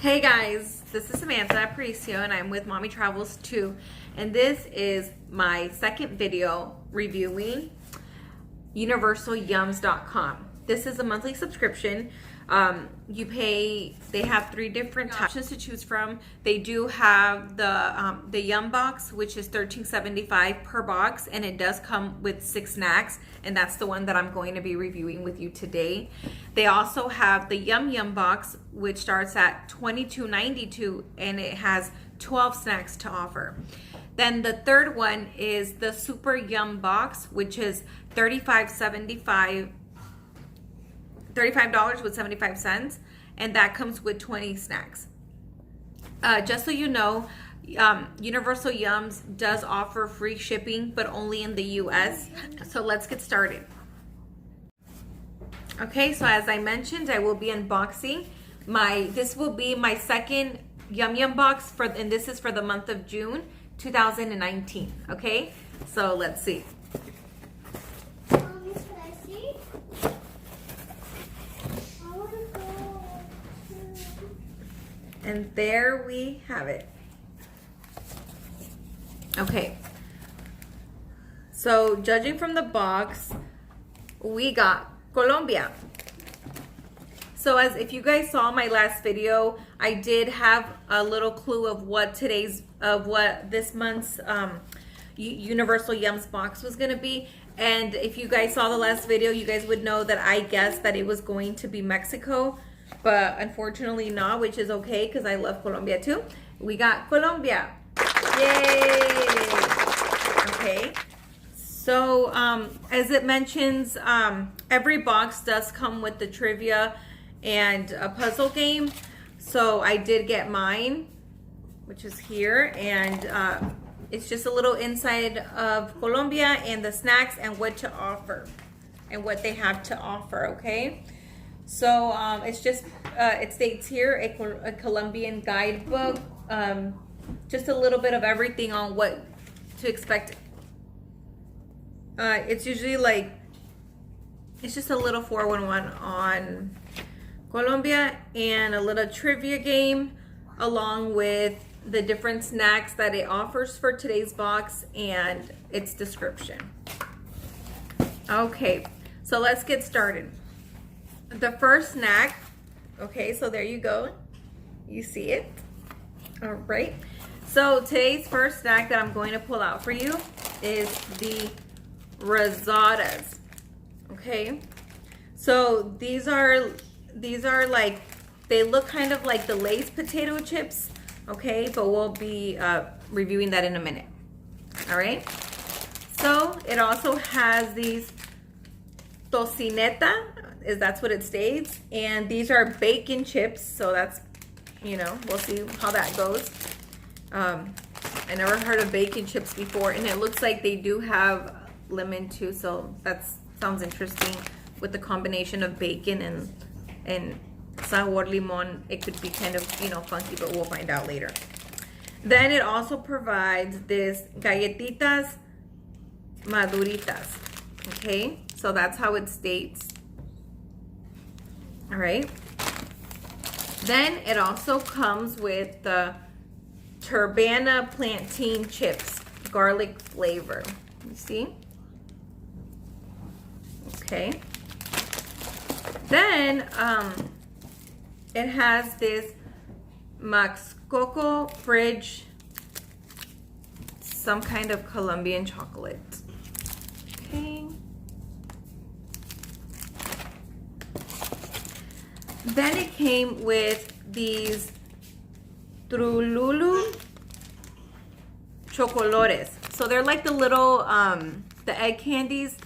Hey guys, this is Samantha Aparicio and I'm with Mommy Travels 2, and this is my second video reviewing universalyums.com. This is a monthly subscription. You pay, they have 3 different options to choose from. They do have the Yum box, which is $13.75 per box, and it does come with 6 snacks, and that's the one that I'm going to be reviewing with you today. They also have the Yum box, which starts at $22.92, and it has 12 snacks to offer. Then the third one is the Super Yum box, which is $35.75 with 75 cents, and that comes with 20 snacks. Just so you know, Universal Yums does offer free shipping, but only in the US. So let's get started. Okay, so as I mentioned, I will be unboxing this will be my second Yum box and this is for the month of June 2019. Okay, so let's see. And there we have it. Okay. So judging from the box, we got Colombia. So as if you guys saw my last video, I did have a little clue of what this month's Universal Yums box was gonna be. And if you guys saw the last video, you guys would know that I guessed that it was going to be Mexico. But unfortunately not, which is okay because I love Colombia too. We got Colombia. Yay! Okay. So as it mentions, every box does come with the trivia and a puzzle game. So I did get mine, which is here, and it's just a little inside of Colombia and the snacks and what to offer and what they have to offer. Okay. So it's just, it states here, a Colombian guidebook, just a little bit of everything on what to expect. It's usually like, it's just a little 411 on Colombia and a little trivia game along with the different snacks that it offers for today's box and its description. Okay, so let's get started. The first snack, okay, so there you go. You see it. All right. So today's first snack that I'm going to pull out for you is the Rosadas. Okay. So these are like, they look kind of like the Lay's potato chips, okay, but we'll be reviewing that in a minute. All right. So it also has these tocineta, that's what it states, and these are bacon chips, so that's, you know, we'll see how that goes. I never heard of bacon chips before, and it looks like they do have lemon too, so that sounds interesting with the combination of bacon and sabor limon. It could be kind of, you know, funky, but we'll find out later. Then it also provides this galletitas maduritas. Okay, so that's how it states. All right. Then it also comes with the Turbana plantain chips, garlic flavor. You see? Okay. Then it has this Max Coco Fridge, some kind of Colombian chocolate. Okay. Then it came with these Trululu Chocolores. So they're like the little, the egg candies,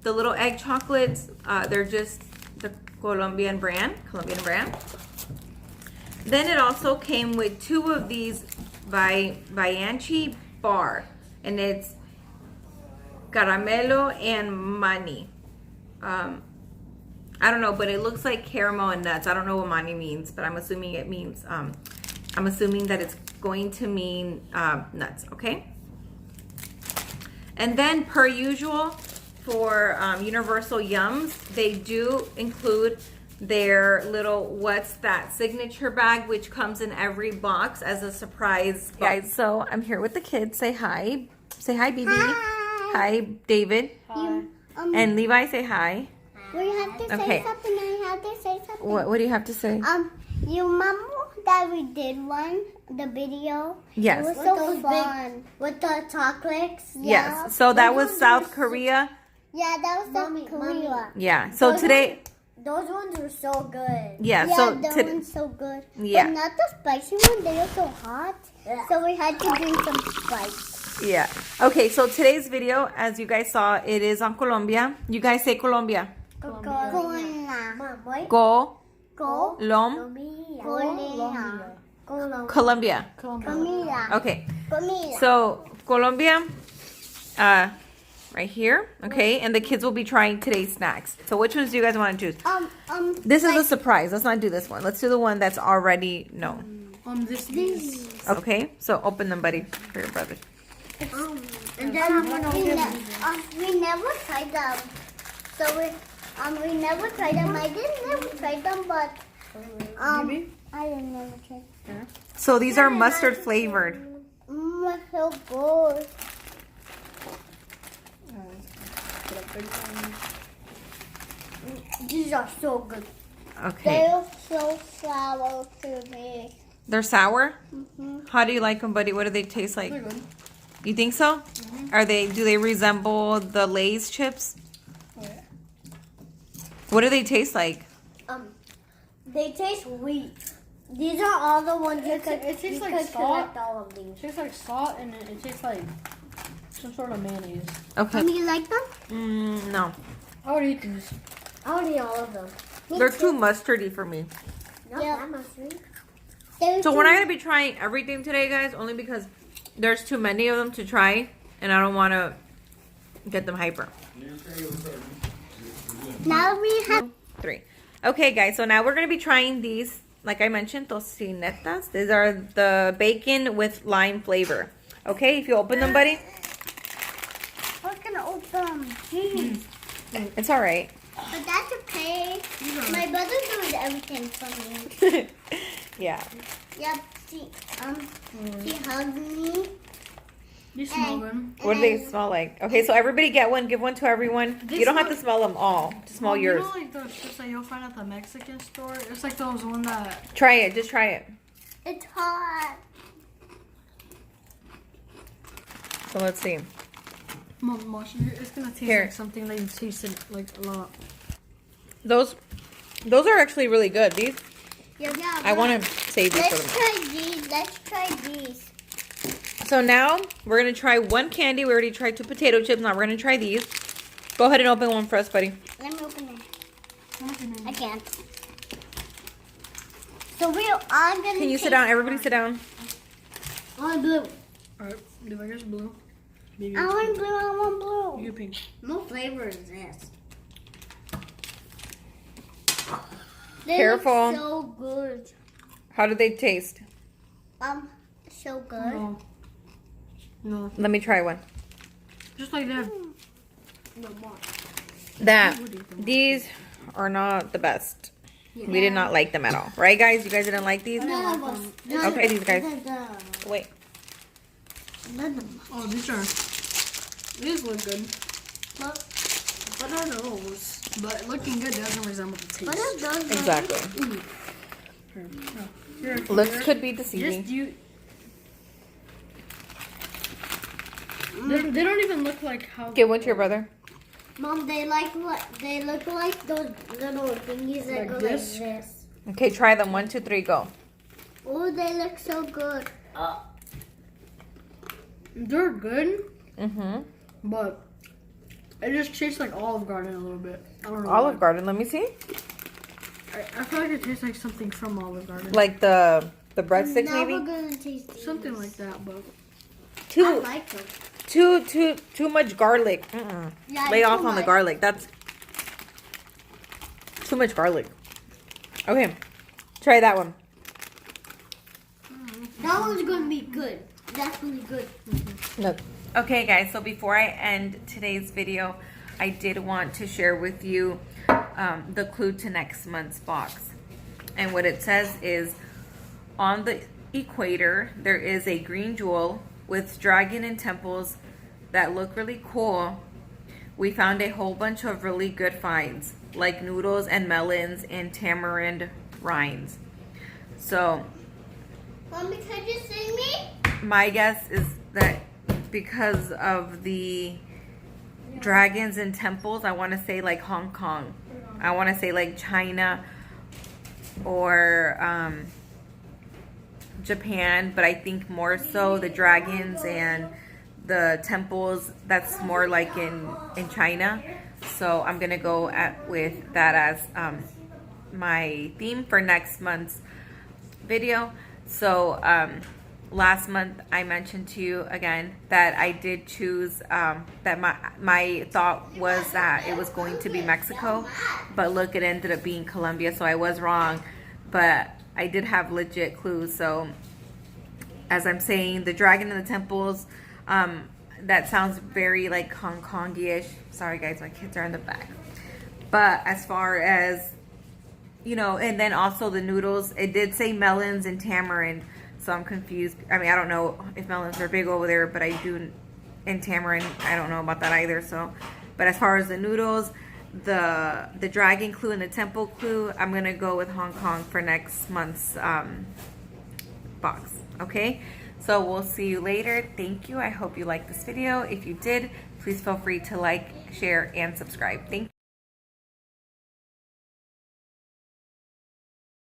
the little egg chocolates. They're just the Colombian brand. Then it also came with 2 of these by Bianchi bar, and it's caramelo and mani. I don't know, but it looks like caramel and nuts. I don't know what mani means, but I'm assuming it means, I'm assuming that it's going to mean nuts, okay? And then per usual for Universal Yums, they do include their little What's That signature bag, which comes in every box as a surprise. Guys, so I'm here with the kids. Say hi. Say hi, BB. Hi, David. Hi. And Levi, say hi. We have to say something. I have to say something. What do you have to say? You remember that we did the video? Yes. It was so fun. With the chocolates? Yeah. Yes. So that was South Korea. Yeah, that was South Korea. Yeah. So today... Those ones were so good. Yeah, yeah, so that one's so good. Yeah. But not the spicy one. They were so hot. Yeah. So we had to bring some spice. Yeah. Okay, so today's video, as you guys saw, it is on Colombia. You guys say Colombia. Colombia. Go. Go. Lom. Colombia. Colombia. Okay. Colombia. So Colombia, right here. Okay, and the kids will be trying today's snacks. So which ones do you guys want to choose? This is a surprise. Let's not do this one. Let's do the one that's already known. These. Okay, so open them, buddy, for your brother. And then we never tried them. So we never tried them. I didn't never try them, but I didn't never try them. So these are mustard flavored. So good. These are so good. Okay. They're so sour to me. They're sour? Mm-hmm. How do you like them, buddy? What do they taste like? They're good. You think so? Mm-hmm. Do they resemble the Lay's chips? Oh, yeah. What do they taste like? They taste sweet. These are all the ones you could. It tastes like salt. collect all of these. It tastes like salt and it tastes like some sort of mayonnaise. Okay. Do you like them? No. I would eat these. I would eat all of them. They're too mustardy for me. Not that much sweet. So we're not going to be trying everything today, guys, only because there's too many of them to try, and I don't want to get them hyper. Now we have 3. Okay, guys, so now we're going to be trying these, like I mentioned, tocinetas. These are the bacon with lime flavor. Okay, if you open them, buddy. I was gonna open. Jeez. It's all right. But that's okay. My brother does everything for me. Yeah. Yep. He hugs me. These smell good. What do they smell like? Okay, so everybody get one. Give one to everyone. You don't have to smell them all. Just smell yours. You know, like those chips that you'll find at the Mexican store? It's like those one that... Try it. Just try it. It's hot. So let's see. Mom, watch, it's gonna taste Here. like something that you tasted like a lot. Those are actually really good. These, Yeah. I want to save these for Let's them. try these. Let's try these. So now we're going to try one candy. We already tried 2 potato chips. Now we're going to try these. Go ahead and open one for us, buddy. Let me open it. I can't. So we are gonna. Can you sit down? Everybody sit down. I want blue. Alright, do I guess blue? Maybe I want blue. I want blue. you pink. No flavor is this. Careful. Look so good. How do they taste? So good. No. Let me try one. Just like that. No more. These are not the best. We did not like them at all. Right, guys? You guys didn't like these? None of us. Okay, these guys. Wait. None of Oh, these look good. But are those? But looking good doesn't resemble the taste. What are those? Exactly. Here, Looks could be just deceiving. you. They don't even look like how. Give one to your brother. Mom, they look like those little thingies that Like go this? like this. Okay, try them. 1, 2, 3, go. Oh, they look so good. They're good, Mm-hmm. but it just tastes like Olive Garden a little bit. I don't know. Olive why. Garden. Let me see. I feel like it tastes like something from Olive Garden. Like the breadsticks, Now maybe. we're gonna taste these. Something like that, but I Too like them. too much garlic. Yeah, Lay too off on the much. garlic. That's too much garlic. Okay, try that one. That one's gonna be good. That's really good. Look. Okay, guys. So before I end today's video, I did want to share with you the clue to next month's box. And what it says is, on the equator, there is a green jewel with dragon and temples that look really cool. We found a whole bunch of really good finds, like noodles and melons and tamarind rinds. So, Mommy, could you sing me? my guess is that because of the dragons and temples, I want to say like Hong Kong. I want to say like China or Japan, but I think more so the dragons and the temples, that's more like in China. So I'm gonna go with that as my theme for next month's video. So last month I mentioned to you again that I did choose that my thought was that it was going to be Mexico, but look, it ended up being Colombia, so I was wrong, but I did have legit clues. So as I'm saying, the dragon and the temples, that sounds very like Hong Kong-ish. Sorry guys, my kids are in the back. But as far as, you know, and then also the noodles, it did say melons and tamarind, so I'm confused. I mean, I don't know if melons are big over there, but I do, and tamarind, I don't know about that either. So, but as far as the noodles, the dragon clue and the temple clue, I'm gonna go with Hong Kong for next month's box. Okay, so we'll see you later. Thank you. I hope you liked this video. If you did, please feel free to like, share, and subscribe. Thank you.